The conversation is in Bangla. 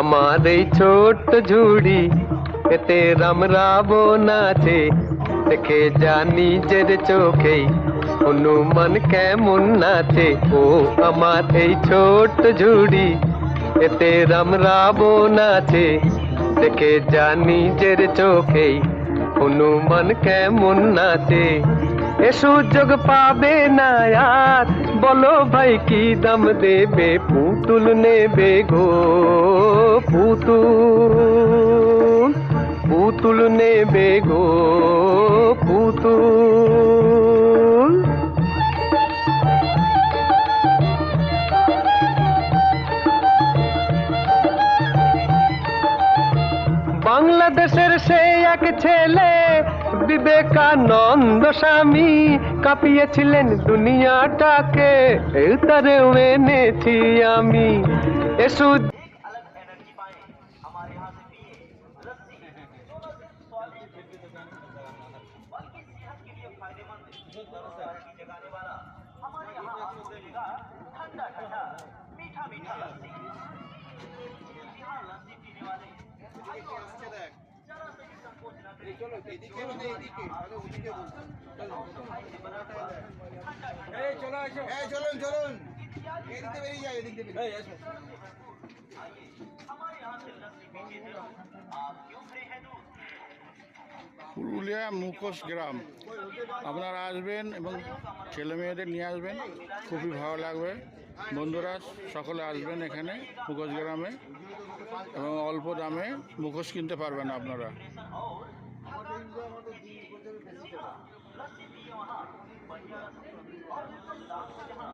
আমার এই ছোট্ট ঝুড়ি এতে রাম রাবণ আছে, দেখে যা নিজের চোখেই হনুমান কেমন নাচে। ও আমার এই ছোট্ট ঝুড়ি এতে রাম রাবণ আছে, দেখে যা নিজের চোখেই হনুমান কেমন নাচে। এ সুযোগ পাবে না আর, বলো ভাই কি দাম দেবে, পুতুল নেবে গো পুতুল, পুতুল নেবে গো পুতুল। বাংলাদেশের সেই এক ছেলে বিবেকানন্দ স্বামী, কাঁপিয়েছিলেন দুনিয়াটাকে, তারেও এনেছি আমি। এসু চলুন চলুন, এদিকে বেরিয়ে যাও, এদিকে বেরিয়ে যাও। পুরুলিয়া মুখোশ গ্রাম আপনারা আসবেন এবং ছেলে মেয়েদের নিয়ে আসবেন, খুবই ভালো লাগবে। বন্ধুরা সকলে আসবেন এখানে মুখোশ গ্রামে, এবং অল্প দামে মুখোশ কিনতে পারবেন আপনারা।